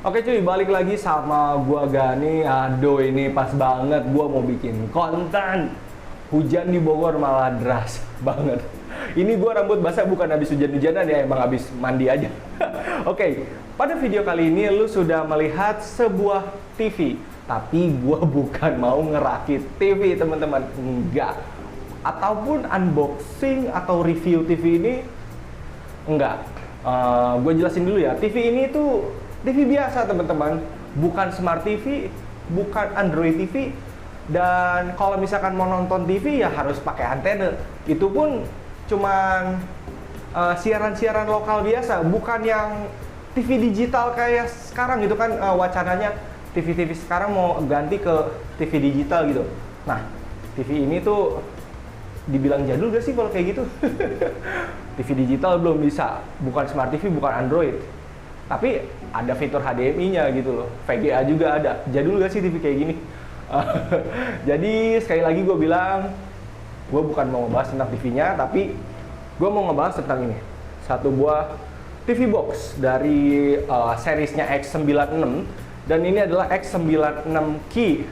Oke cuy, balik lagi sama gua Gani. Aduh, ini pas banget gua mau bikin konten. Hujan di Bogor malah deras banget. Ini gua rambut basah bukan habis hujan-hujanan ya, emang habis mandi aja. Oke, pada video kali ini lu sudah melihat sebuah TV. Tapi gua bukan mau ngerakit TV, teman-teman. Enggak. Ataupun unboxing atau review TV ini enggak. Gue jelasin dulu ya, TV ini tuh TV biasa teman-teman, bukan Smart TV, bukan Android TV, dan kalau misalkan mau nonton TV ya harus pakai antena. Itu pun cuman siaran-siaran lokal biasa, bukan yang TV digital kayak sekarang gitu kan. Wacananya TV-TV sekarang mau ganti ke TV digital gitu. Nah, TV ini tuh dibilang jadul gak sih kalau kayak gitu? TV digital belum bisa, bukan Smart TV, bukan Android. Tapi ada fitur HDMI-nya gitu loh. VGA juga ada. Jadul gak sih TV kayak gini? Jadi sekali lagi gue bilang, gue bukan mau ngebahas tentang TV-nya, tapi gue mau ngebahas tentang ini. Satu buah TV box dari seriesnya X96, dan ini adalah X96 Key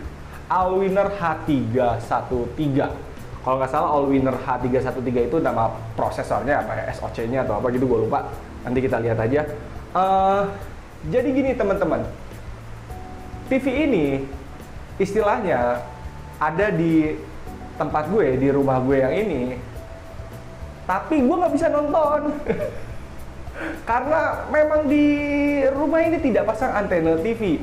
Allwinner H313. Kalau nggak salah Allwinner H313 itu nama prosesornya apa ya, SoC-nya atau apa gitu, gue lupa. Nanti kita lihat aja. Jadi gini teman-teman, TV ini istilahnya ada di tempat gue, di rumah gue yang ini, tapi gue nggak bisa nonton. Karena memang di rumah ini tidak pasang antena TV,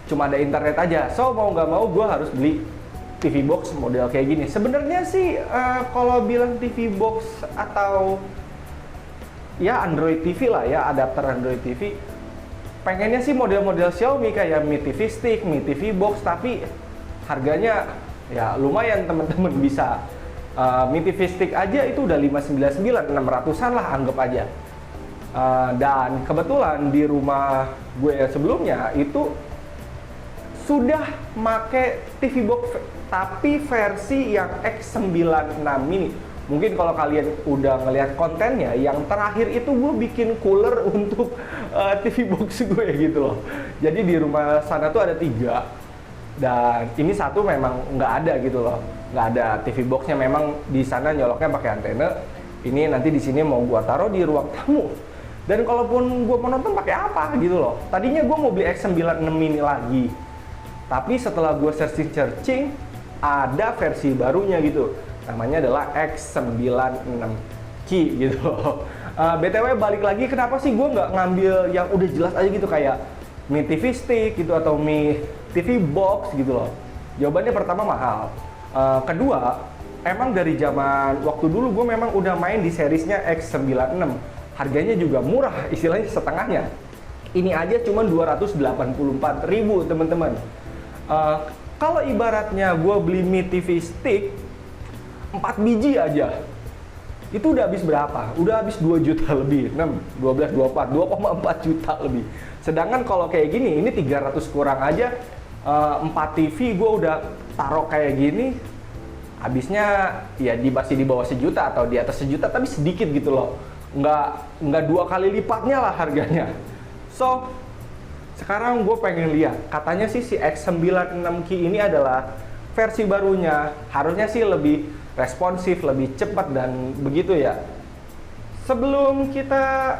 cuma ada internet aja. So mau nggak mau gue harus beli TV box model kayak gini. Sebenarnya sih kalau bilang TV box atau ya Android TV lah ya, adapter Android TV, pengennya sih model-model Xiaomi kayak Mi TV Stick, Mi TV Box, tapi harganya ya lumayan teman-teman. Bisa Mi TV Stick aja itu udah 599, 600-an lah anggap aja. Dan kebetulan di rumah gue yang sebelumnya itu sudah make TV Box, tapi versi yang X96 mini. Mungkin kalau kalian udah ngelihat kontennya, yang terakhir itu gue bikin cooler untuk TV box gue gitu loh. Jadi di rumah sana tuh ada 3, dan ini satu memang nggak ada gitu loh, nggak ada TV boxnya. Memang di sana nyoloknya pakai antena. Ini nanti di sini mau gue taruh di ruang tamu. Dan kalaupun gue mau nonton pakai apa gitu loh. Tadinya gue mau beli X96 mini lagi, tapi setelah gue searching ada versi barunya gitu, namanya adalah X96 Key gitu. BTW balik lagi, kenapa sih gue nggak ngambil yang udah jelas aja gitu kayak Mi TV Stick gitu atau Mi TV Box gitu loh? Jawabannya pertama mahal. Kedua, emang dari zaman waktu dulu gue memang udah main di seriesnya X96. Harganya juga murah, istilahnya setengahnya. Ini aja cuma 284.000 teman-teman. Kalau ibaratnya gue beli Mi TV Stick 4 biji aja, itu udah habis berapa? Udah habis 2 juta lebih, 6, 12, 24, 2,4 juta lebih. Sedangkan kalau kayak gini, ini 300 kurang aja, 4 TV gue udah taruh kayak gini, habisnya ya masih di bawah sejuta atau di atas sejuta, tapi sedikit gitu loh. Nggak 2 kali lipatnya lah harganya. So, sekarang gue pengen lihat, katanya sih si X96 Key ini adalah versi barunya, harusnya sih lebih responsif, lebih cepat dan begitu ya. Sebelum kita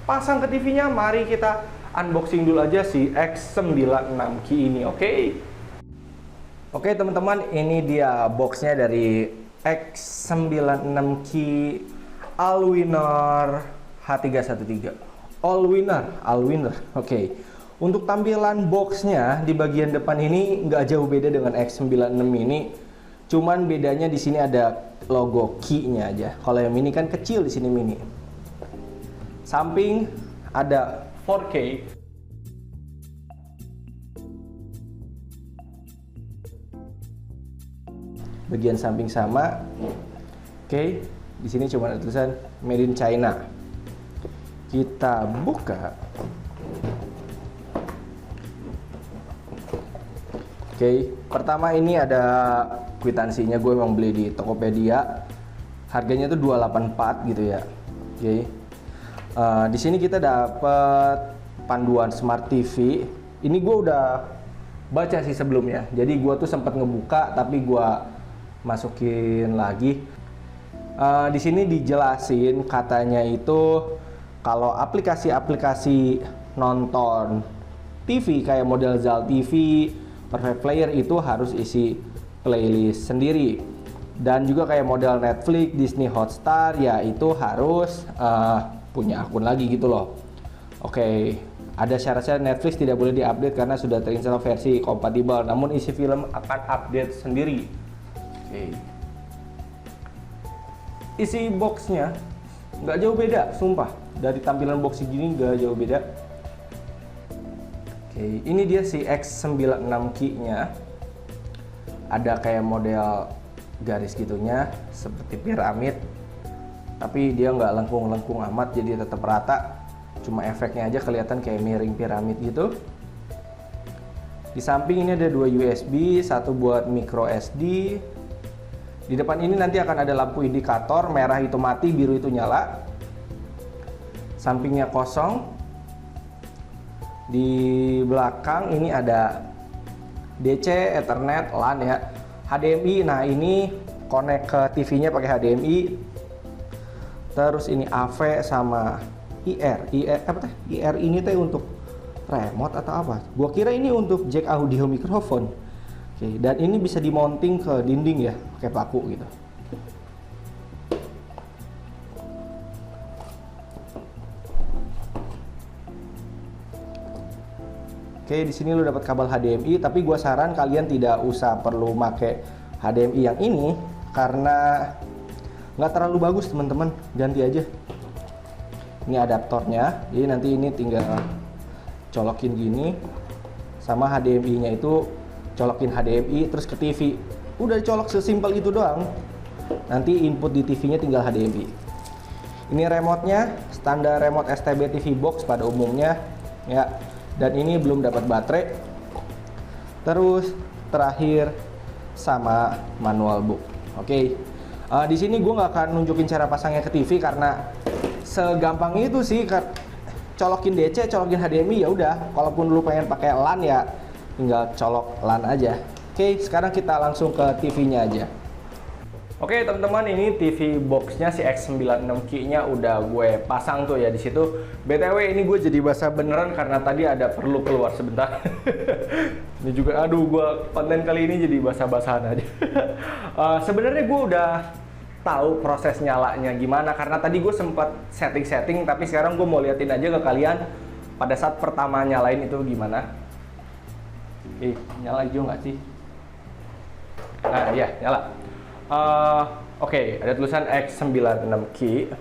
pasang ke TV-nya, mari kita unboxing dulu aja si X96 Key ini, oke? Oke teman-teman, ini dia boxnya dari X96 Key Allwinner H313. Allwinner, oke. Untuk tampilan boxnya di bagian depan ini nggak jauh beda dengan X96 ini, cuman bedanya di sini ada logo Key-nya aja. Kalau yang mini kan kecil, di sini mini. Samping ada 4K. Bagian samping sama. Oke, di sini cuma ada tulisan Made in China. Kita buka. Oke, pertama ini ada kwitansinya, gue memang beli di Tokopedia. Harganya tuh 284 gitu ya. Oke. Di sini kita dapat panduan Smart TV. Ini gue udah baca sih sebelumnya. Jadi gue tuh sempat ngebuka tapi gue masukin lagi. Di sini dijelasin katanya itu kalau aplikasi-aplikasi nonton TV kayak model Zal TV, Perfect Player itu harus isi playlist sendiri. Dan juga kayak model Netflix, Disney Hotstar ya itu harus punya akun lagi gitu loh. Oke, ada syarat-syarat. Netflix tidak boleh diupdate karena sudah terinstall versi kompatibel, namun isi film akan update sendiri. Oke. Isi boxnya nggak jauh beda, sumpah. Dari tampilan box gini nggak jauh beda. Oke, ini dia si X96 key-nya. Ada kayak model garis gitunya seperti piramid, tapi dia nggak lengkung-lengkung amat, jadi tetap rata. Cuma efeknya aja kelihatan kayak miring piramid gitu. Di samping ini ada 2 USB, satu buat micro SD. Di depan ini nanti akan ada lampu indikator, merah itu mati, biru itu nyala. Sampingnya kosong. Di belakang ini ada DC, Ethernet, LAN ya. HDMI, nah ini connect ke TV-nya pakai HDMI. Terus ini AV sama IR apa teh? IR ini teh untuk remote atau apa? Gua kira ini untuk jack audio mikrofon. Oke, dan ini bisa dimounting ke dinding ya, pakai paku gitu. Oke, di sini lu dapat kabel HDMI, tapi gua saran kalian tidak usah perlu pakai HDMI yang ini karena nggak terlalu bagus teman-teman, ganti aja. Ini adaptornya, jadi nanti ini tinggal colokin gini, sama HDMI-nya itu colokin HDMI terus ke TV. Udah dicolok sesimpel itu doang. Nanti input di TV-nya tinggal HDMI. Ini remote-nya, standar remote STB TV box pada umumnya ya. Dan ini belum dapat baterai. Terus terakhir sama manual book. Oke. Di sini gue nggak akan nunjukin cara pasangnya ke TV karena segampang itu sih. Colokin DC, colokin HDMI ya udah. Kalaupun lu pengen pakai LAN ya tinggal colok LAN aja. Oke, sekarang kita langsung ke TV-nya aja. Oke teman-teman, ini TV box-nya si X96 key-nya udah gue pasang tuh ya di situ. BTW ini gue jadi basah beneran karena tadi ada perlu keluar sebentar. Ini juga aduh, gue konten kali ini jadi basah-basahan aja. Sebenarnya gue udah tahu proses nyalanya gimana karena tadi gue sempat setting-setting, tapi sekarang gue mau liatin aja ke kalian pada saat pertama nyalain itu gimana. Nyala hijau nggak sih? Nah iya, nyala. Oke, ada tulisan X96 key.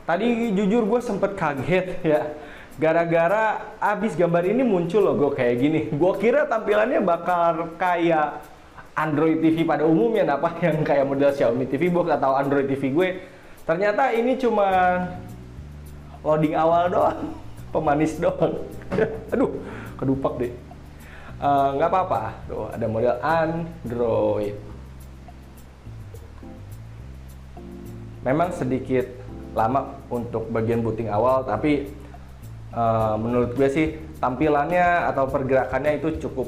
Tadi jujur gue sempet kaget ya, gara-gara abis gambar ini muncul logo kayak gini. Gue kira tampilannya bakal kayak Android TV pada umumnya, apa yang kayak model Xiaomi TV Box atau Android TV gue. Ternyata ini cuma loading awal doang, pemanis doang. Aduh, kedupak deh. Nggak apa-apa, tuh ada model Android. Memang sedikit lama untuk bagian booting awal, tapi menurut gue sih tampilannya atau pergerakannya itu cukup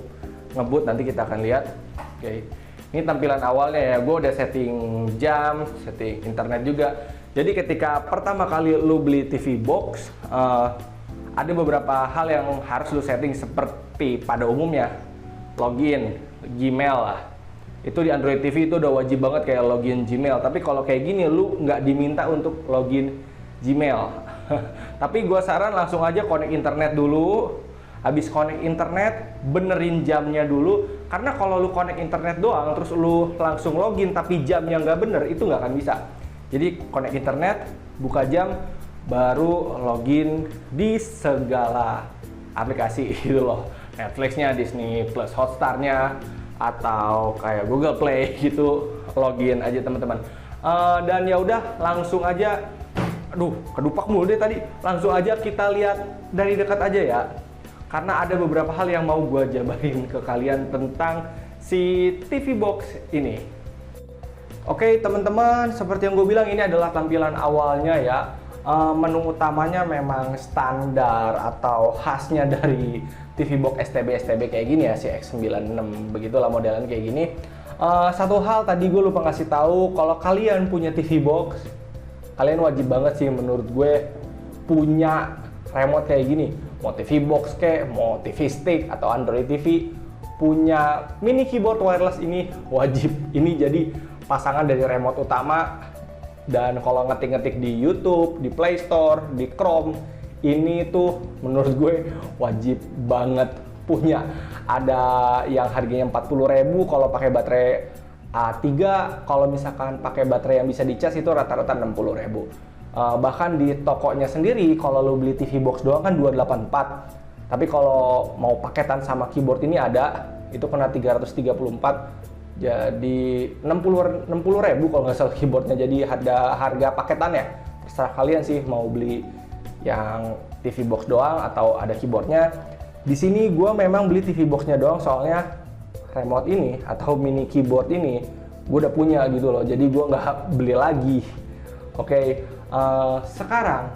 ngebut. Nanti kita akan lihat. Oke, ini tampilan awalnya ya. Gue udah setting jam, setting internet juga. Jadi ketika pertama kali lu beli TV box, ada beberapa hal yang harus lu setting seperti pada umumnya login Gmail lah. Itu di Android TV itu udah wajib banget kayak login Gmail. Tapi kalau kayak gini lu nggak diminta untuk login Gmail. Tapi gua saran langsung aja connect internet dulu. Habis connect internet, benerin jamnya dulu. Karena kalau lu connect internet doang terus lu langsung login tapi jamnya nggak bener, itu nggak akan bisa. Jadi connect internet, buka jam, baru login di segala aplikasi gitu loh. Netflixnya, Disney Plus Hotstar-nya, atau kayak Google Play gitu, login aja teman-teman. Dan ya udah langsung aja, aduh kedupak mulu deh tadi. Langsung aja kita lihat dari dekat aja ya, karena ada beberapa hal yang mau gue jabarin ke kalian tentang si TV box ini. Oke teman-teman, seperti yang gue bilang ini adalah tampilan awalnya ya. menu utamanya memang standar atau khasnya dari TV box STB kayak gini ya, si X96 begitulah modelan kayak gini. Satu hal tadi gue lupa ngasih tahu, kalau kalian punya TV box, kalian wajib banget sih menurut gue punya remote kayak gini. Mau TV box kayak, mau TV stick atau Android TV, punya mini keyboard wireless ini wajib. Ini jadi pasangan dari remote utama. Dan kalau ngetik-ngetik di YouTube, di Play Store, di Chrome, ini tuh menurut gue wajib banget punya. Ada yang harganya 40.000 kalau pakai baterai A3, kalau misalkan pakai baterai yang bisa dicas itu rata-rata 60.000. Bahkan di tokonya sendiri kalau lo beli TV box doang kan 284. Tapi kalau mau paketan sama keyboard ini ada, itu kena 334. Jadi 60.000 kalau nggak salah keyboardnya. Jadi ada harga paketannya. Terserah kalian sih mau beli yang TV box doang atau ada keyboardnya. Di sini gue memang beli TV boxnya doang, soalnya remote ini atau mini keyboard ini gue udah punya gitu loh. Jadi gue nggak beli lagi. Oke, sekarang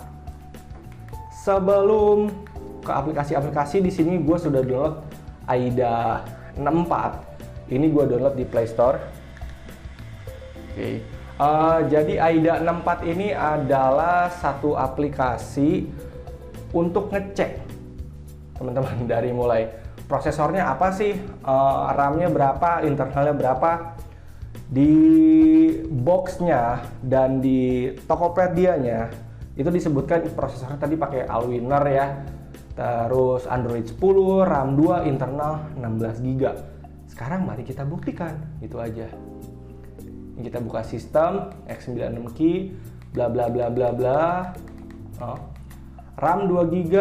sebelum ke aplikasi-aplikasi, di sini gue sudah download AIDA 64. Ini gue download di Play Store. Oke. Jadi AIDA 64 ini adalah satu aplikasi untuk ngecek teman-teman, dari mulai prosesornya apa sih, RAM-nya berapa, internalnya berapa. Di boxnya dan di Tokopedia-nya itu disebutkan prosesornya tadi pakai Allwinner ya, terus Android 10, RAM 2, internal 16 GB. Sekarang mari kita buktikan, itu aja. Ini kita buka sistem X96 key, bla bla bla bla bla. RAM 2 GB,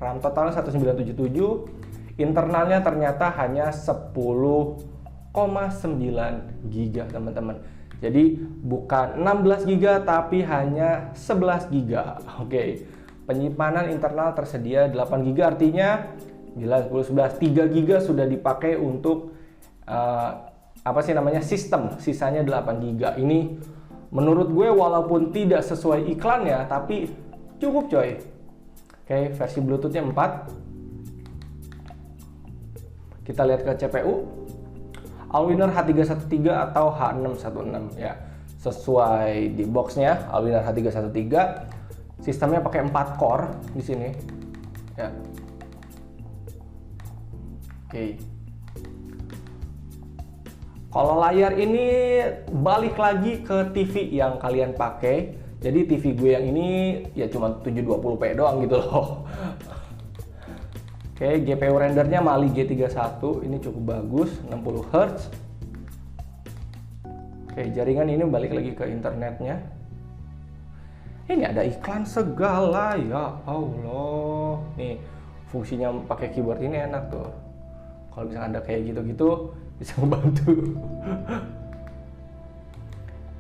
RAM totalnya 1977, internalnya ternyata hanya 10,9 GB teman-teman. Jadi bukan 16 GB tapi hanya 11 GB. Oke. Penyimpanan internal tersedia 8 GB, artinya 9, 10, 11, 3 GB sudah dipakai untuk sistem. Sisanya 8 GB. Ini menurut gue walaupun tidak sesuai iklannya tapi cukup coy. Oke, versi Bluetooth-nya 4. Kita lihat ke CPU. Allwinner H313 atau H616 ya, sesuai di boxnya Allwinner H313. Sistemnya pakai 4 core di sini ya. Oke. Kalau layar ini balik lagi ke TV yang kalian pakai. Jadi TV gue yang ini ya cuma 720p doang gitu loh. Oke, GPU rendernya Mali G31, ini cukup bagus, 60 Hz. Oke, jaringan ini balik lagi ke internetnya. Ini ada iklan segala, ya Allah. Nih, fungsinya pakai keyboard ini enak tuh. Kalau misalnya ada kayak gitu-gitu, bisa membantu.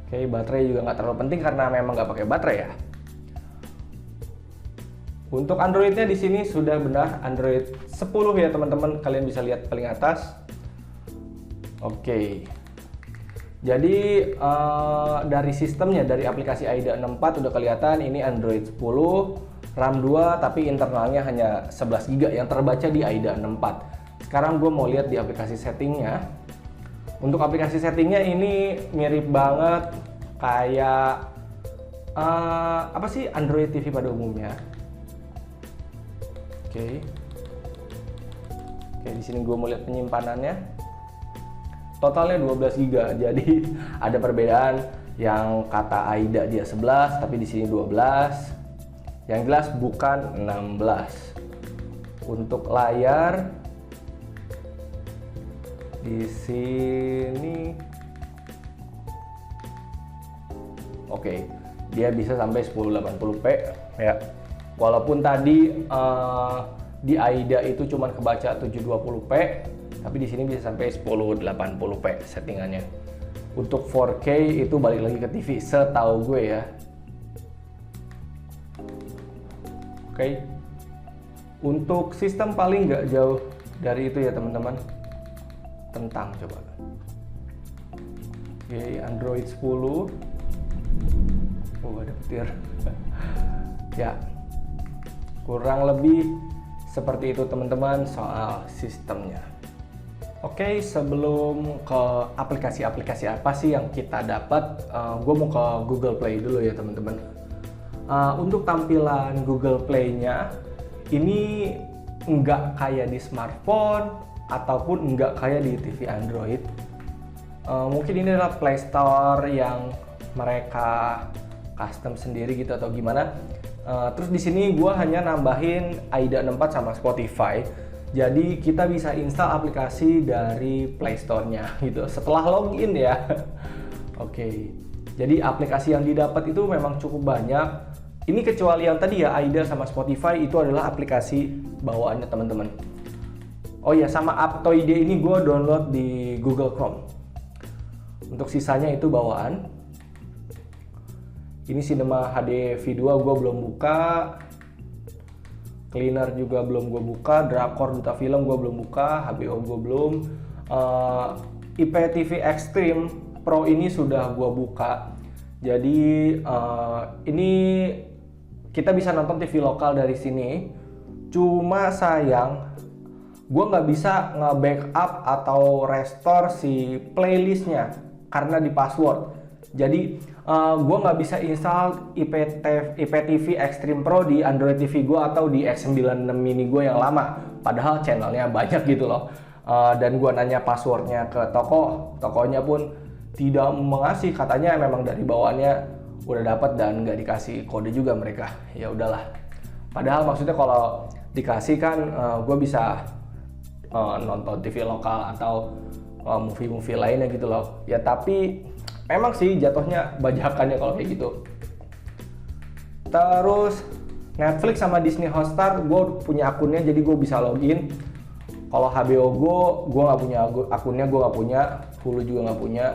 Oke, baterai juga nggak terlalu penting karena memang nggak pakai baterai ya. Untuk Android-nya di sini sudah benar Android 10 ya teman-teman, kalian bisa lihat paling atas. Oke. Jadi dari sistemnya, dari aplikasi AIDA 64 udah kelihatan ini Android 10, RAM 2 tapi internalnya hanya 11 GB yang terbaca di AIDA 64. Sekarang gue mau lihat di aplikasi settingnya. Untuk aplikasi settingnya ini mirip banget kayak Android TV pada umumnya. Oke, di sini gue mau lihat penyimpanannya. Totalnya 12 GB. Jadi ada perbedaan, yang kata AIDA dia 11 tapi di sini 12. Yang jelas bukan 16. Untuk layar di sini dia bisa sampai 1080p ya. Walaupun tadi di AIDA itu cuma kebaca 720p, tapi di sini bisa sampai 1080p settingannya. Untuk 4K itu balik lagi ke TV setahu gue ya. Oke. Untuk sistem paling nggak jauh dari itu ya teman-teman. Tentang coba. Oke, Android 10. Ada petir. Ya, kurang lebih seperti itu teman-teman soal sistemnya. Oke, sebelum ke aplikasi-aplikasi apa sih yang kita dapat, gue mau ke Google Play dulu ya teman-teman. Untuk tampilan Google Play-nya, ini nggak kayak di smartphone ataupun nggak kayak di TV Android. Mungkin ini adalah Play Store yang mereka custom sendiri gitu atau gimana. Terus di sini gue hanya nambahin AIDA 64 sama Spotify. Jadi kita bisa install aplikasi dari Play Store-nya gitu setelah login ya. Oke. Jadi aplikasi yang didapat itu memang cukup banyak. Ini kecuali yang tadi ya AIDA sama Spotify, itu adalah aplikasi bawaannya teman-teman. Oh ya, sama Aptoide ini gue download di Google Chrome. Untuk sisanya itu bawaan. Ini Cinema HD V2 gue belum buka. Cleaner juga belum gue buka, Drakor Duta Film gue belum buka, HBO gue belum. IPTV Extreme Pro ini sudah gue buka. Jadi ini kita bisa nonton TV lokal dari sini. Cuma sayang, gue nggak bisa nge-backup atau restore si playlistnya karena di password. Jadi gue nggak bisa install IPTV Extreme Pro di Android TV gue atau di X96 mini gue yang lama. Padahal channelnya banyak gitu loh. Dan gue nanya passwordnya ke tokonya pun tidak mengasih. Katanya memang dari bawaannya udah dapat dan nggak dikasih kode juga mereka. Ya udahlah. Padahal maksudnya kalau dikasih kan gue bisa nonton TV lokal atau movie-movie lainnya gitu loh. Ya tapi memang sih jatuhnya bajakannya kalau kayak gitu. Terus Netflix sama Disney Hotstar gue punya akunnya, jadi gue bisa login. Kalau HBO gue nggak punya akunnya, gue nggak punya. Hulu juga nggak punya.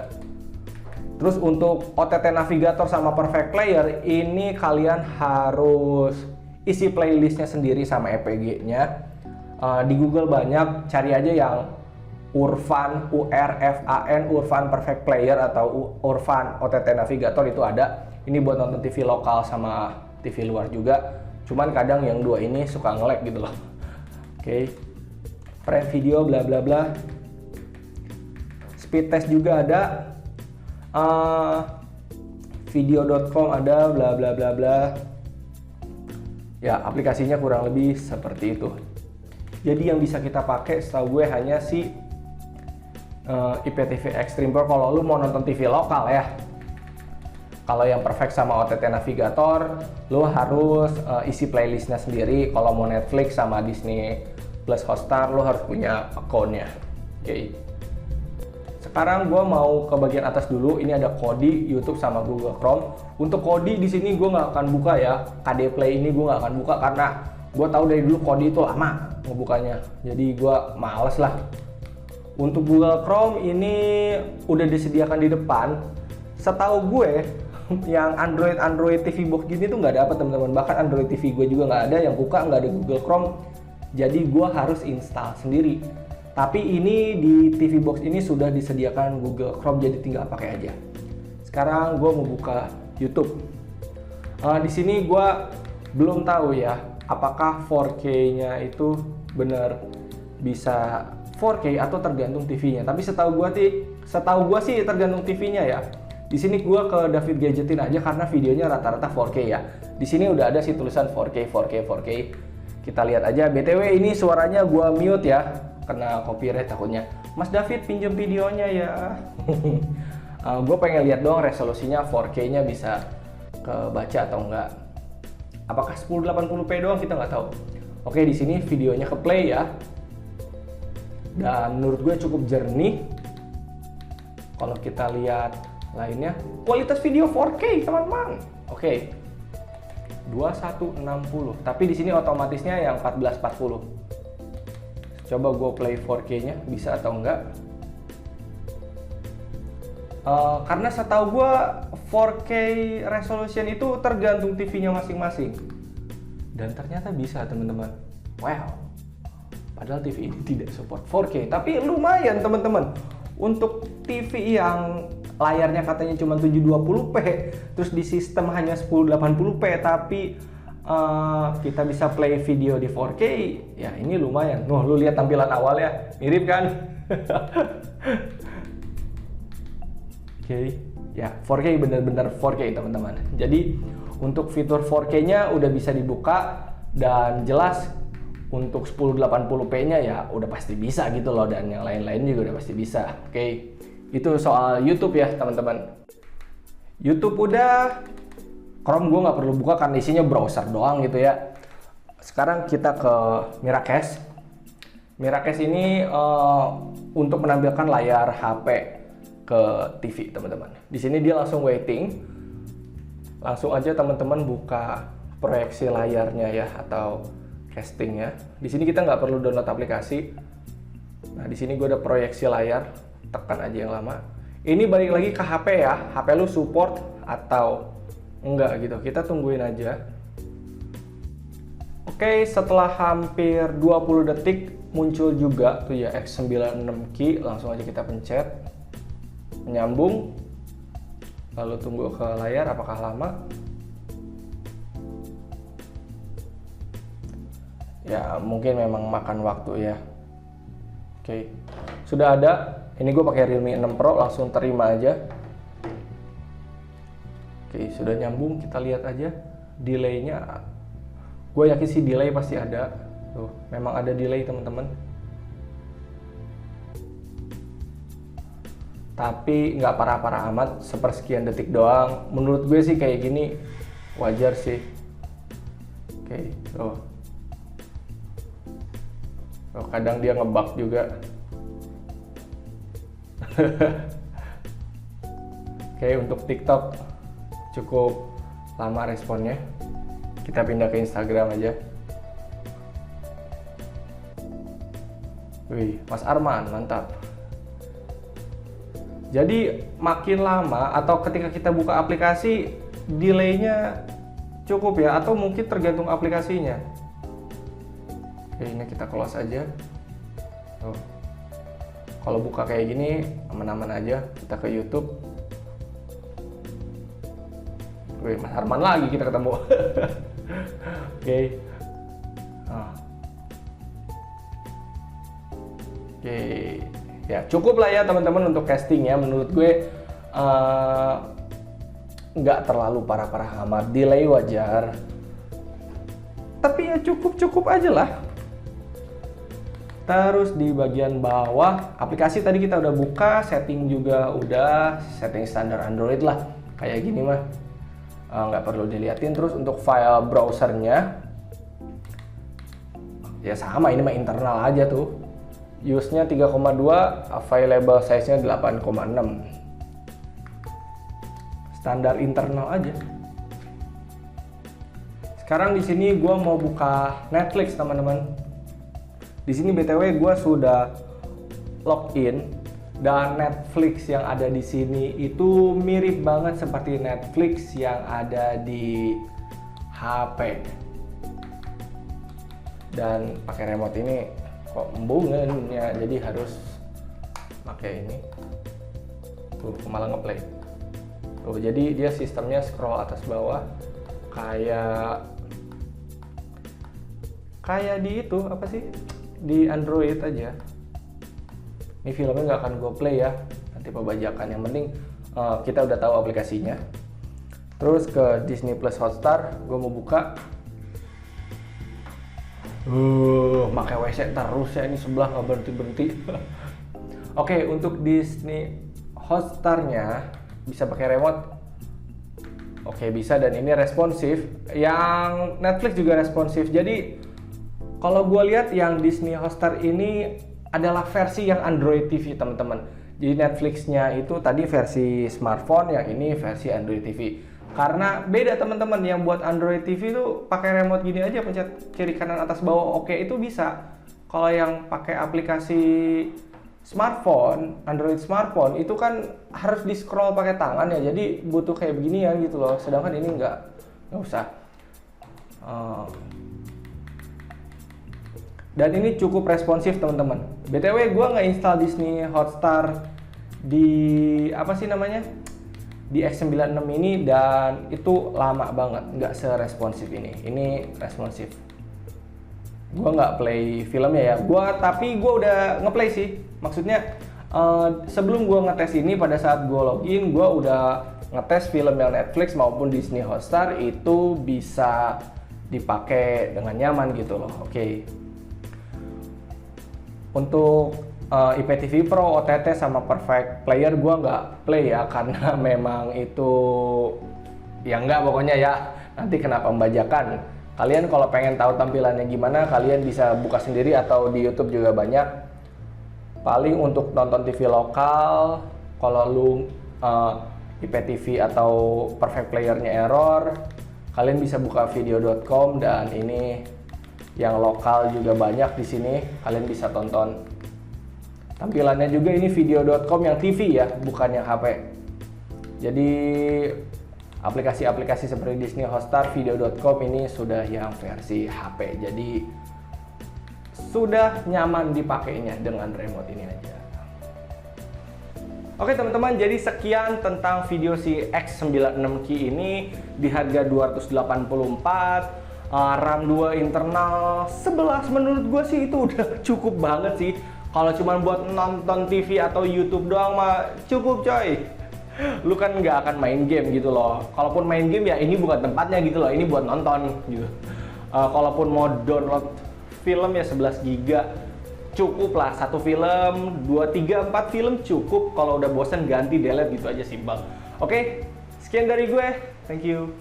Terus untuk OTT Navigator sama Perfect Player ini kalian harus isi playlistnya sendiri sama EPG-nya. Di Google banyak, cari aja yang Urfan, URFAN, Urfan Perfect Player atau Urfan OTT Navigator itu ada. Ini buat nonton TV lokal sama TV luar juga. Cuman kadang yang dua ini suka nge-lag gitu loh. Oke. Prime Video bla bla bla. Speed Test juga ada. Video.com ada bla bla bla bla. Ya, aplikasinya kurang lebih seperti itu. Jadi yang bisa kita pakai setahu gue hanya si IPTV Extreme Pro kalau lu mau nonton TV lokal ya. Kalau yang Perfect sama OTT Navigator, lu harus isi playlistnya sendiri. Kalau mau Netflix sama Disney Plus Hotstar, lu harus punya akunnya. Oke. Sekarang gua mau ke bagian atas dulu. Ini ada Kodi, YouTube sama Google Chrome. Untuk Kodi di sini gua nggak akan buka ya. KD Play ini gua nggak akan buka karena gua tahu dari dulu Kodi itu lama ngebukanya. Jadi gua males lah. Untuk Google Chrome ini udah disediakan di depan. Setahu gue yang Android TV Box gini tuh nggak dapat teman-teman. Bahkan Android TV gue juga nggak ada, yang buka nggak ada Google Chrome. Jadi gue harus install sendiri. Tapi ini di TV Box ini sudah disediakan Google Chrome, jadi tinggal pakai aja. Sekarang gue mau buka YouTube. Di sini gue belum tahu ya, apakah 4K-nya itu benar bisa 4K atau tergantung TV-nya. Tapi setahu gua sih tergantung TV-nya ya. Di sini gua ke David Gadgetin aja karena videonya rata-rata 4K ya. Di sini udah ada sih tulisan 4K. Kita lihat aja. BTW ini suaranya gua mute ya, kena copyright takutnya. Mas David pinjam videonya ya. Gue pengen lihat dong resolusinya 4K-nya bisa kebaca atau enggak. Apakah 1080p doang kita nggak tahu. Oke, di sini videonya ke play ya. Dan menurut gue cukup jernih. Kalau kita lihat lainnya, kualitas video 4K teman-teman. Oke. 2160. Tapi di sini otomatisnya yang 1440. Coba gue play 4K-nya bisa atau enggak? Karena setahu gue 4K resolution itu tergantung TV-nya masing-masing. Dan ternyata bisa teman-teman. Wow. Padahal TV ini tidak support 4K, tapi lumayan teman-teman. Untuk TV yang layarnya katanya cuma 720p, terus di sistem hanya 1080p, tapi kita bisa play video di 4K, ya ini lumayan. Lu lihat tampilan awal ya, mirip kan? Oke, ya 4K bener-bener 4K teman-teman. Jadi untuk fitur 4K-nya udah bisa dibuka, dan jelas untuk 1080p-nya ya udah pasti bisa gitu loh, dan yang lain-lain juga udah pasti bisa. Oke, itu soal YouTube ya teman-teman. YouTube udah, Chrome gue nggak perlu buka karena isinya browser doang gitu ya. Sekarang kita ke Miracast. Miracast ini untuk menampilkan layar HP ke TV teman-teman. Di sini dia langsung waiting. Langsung aja teman-teman buka proyeksi layarnya ya, atau castingnya. Di sini kita nggak perlu download aplikasi. Nah di sini gue ada proyeksi layar. Tekan aja yang lama. Ini balik lagi ke HP ya. HP lu support atau enggak gitu, kita tungguin aja. Oke, setelah hampir 20 detik muncul juga tuh ya X96 key, langsung aja kita pencet, menyambung, lalu tunggu ke layar apakah lama. Ya mungkin memang makan waktu ya. Oke, sudah ada. Ini gue pakai Realme 6 Pro, langsung terima aja. Oke, sudah nyambung, kita lihat aja delay-nya. Gue yakin sih delay pasti ada. Tuh, memang ada delay teman-teman. Tapi nggak parah-parah amat, sepersekian detik doang. Menurut gue sih kayak gini wajar sih. Oke, tuh. Tuh, kadang dia ngebug juga. Oke, untuk TikTok cukup lama responnya. Kita pindah ke Instagram aja. Wih, Mas Arman, mantap. Jadi makin lama atau ketika kita buka aplikasi, delaynya cukup ya, atau mungkin tergantung aplikasinya. Oke, ini kita close aja. Tuh. Kalau buka kayak gini, aman-aman aja. Kita ke YouTube. Wih, Mas Arman lagi kita ketemu. Oke. Oke. Ya, cukup lah ya teman-teman untuk casting ya. Menurut gue nggak terlalu parah-parah amat. Delay wajar. Tapi ya cukup aja lah. Terus di bagian bawah, aplikasi tadi kita udah buka, setting juga udah, setting standar Android lah. Kayak gini mah. Nggak perlu diliatin. Terus untuk file browsernya ya sama, ini mah internal aja tuh, use-nya 3,2, available size-nya 8,6, standar internal aja. Sekarang di sini gue mau buka Netflix teman-teman. Di sini BTW gue sudah login. Dan Netflix yang ada di sini itu mirip banget seperti Netflix yang ada di HP. Dan pakai remote ini kok embungannya, jadi harus pakai ini. Tuh, malah ngeplay. Tuh, jadi dia sistemnya scroll atas bawah kayak di itu apa sih? Di Android aja. Ini filmnya nggak akan gue play ya, nanti pembajakan. Yang penting kita udah tahu aplikasinya. Terus ke Disney Plus Hotstar, gue mau buka. Pakai WC terus ya, ini sebelah nggak berhenti-berhenti. Oke, untuk Disney Hotstar-nya bisa pakai remote. Oke, bisa, dan ini responsif. Yang Netflix juga responsif. Jadi kalau gue lihat yang Disney Hotstar ini adalah versi yang Android TV teman-teman. Jadi Netflix-nya itu tadi versi smartphone, yang ini versi Android TV. Karena beda teman-teman, yang buat Android TV itu pakai remote gini aja, pencet kiri kanan atas bawah, oke, itu bisa. Kalau yang pakai aplikasi smartphone, Android smartphone itu kan harus di scroll pakai tangan ya, jadi butuh kayak beginian gitu loh. Sedangkan ini nggak usah. Dan ini cukup responsif teman-teman. BTW gue nggak install Disney Hotstar di apa sih namanya, di X96 ini, dan itu lama banget, nggak seresponsif ini responsif. Gue nggak play filmnya ya, tapi gue udah ngeplay sih. Maksudnya sebelum gue ngetes ini, pada saat gue login, gue udah ngetes film yang Netflix maupun Disney Hotstar itu bisa dipakai dengan nyaman gitu loh. Oke. Untuk IPTV Pro, OTT sama Perfect Player gue nggak play ya, karena memang itu ya nggak, pokoknya ya nanti kena pembajakan. Kalian kalau pengen tahu tampilannya gimana, kalian bisa buka sendiri atau di YouTube juga banyak. Paling untuk nonton TV lokal, kalau lu IPTV atau Perfect Player-nya error, kalian bisa buka video.com, dan ini yang lokal juga banyak di sini, kalian bisa tonton. Tampilannya juga ini video.com yang TV ya, bukan yang HP. Jadi aplikasi-aplikasi seperti Disney Hotstar, video.com ini sudah yang versi HP. Jadi sudah nyaman dipakainya dengan remote ini aja. Oke teman-teman, jadi sekian tentang video si X96 Key ini di harga 284, RAM 2 internal 11. Menurut gue sih itu udah cukup banget sih. Kalau cuma buat nonton TV atau YouTube doang mah cukup coy. Lu kan nggak akan main game gitu loh. Kalaupun main game ya ini bukan tempatnya gitu loh, ini buat nonton gitu. Kalaupun mau download film ya 11 GB cukup lah, satu film, 2, 3, 4 film cukup. Kalau udah bosan ganti delete gitu aja, simpel. Oke, sekian dari gue, thank you.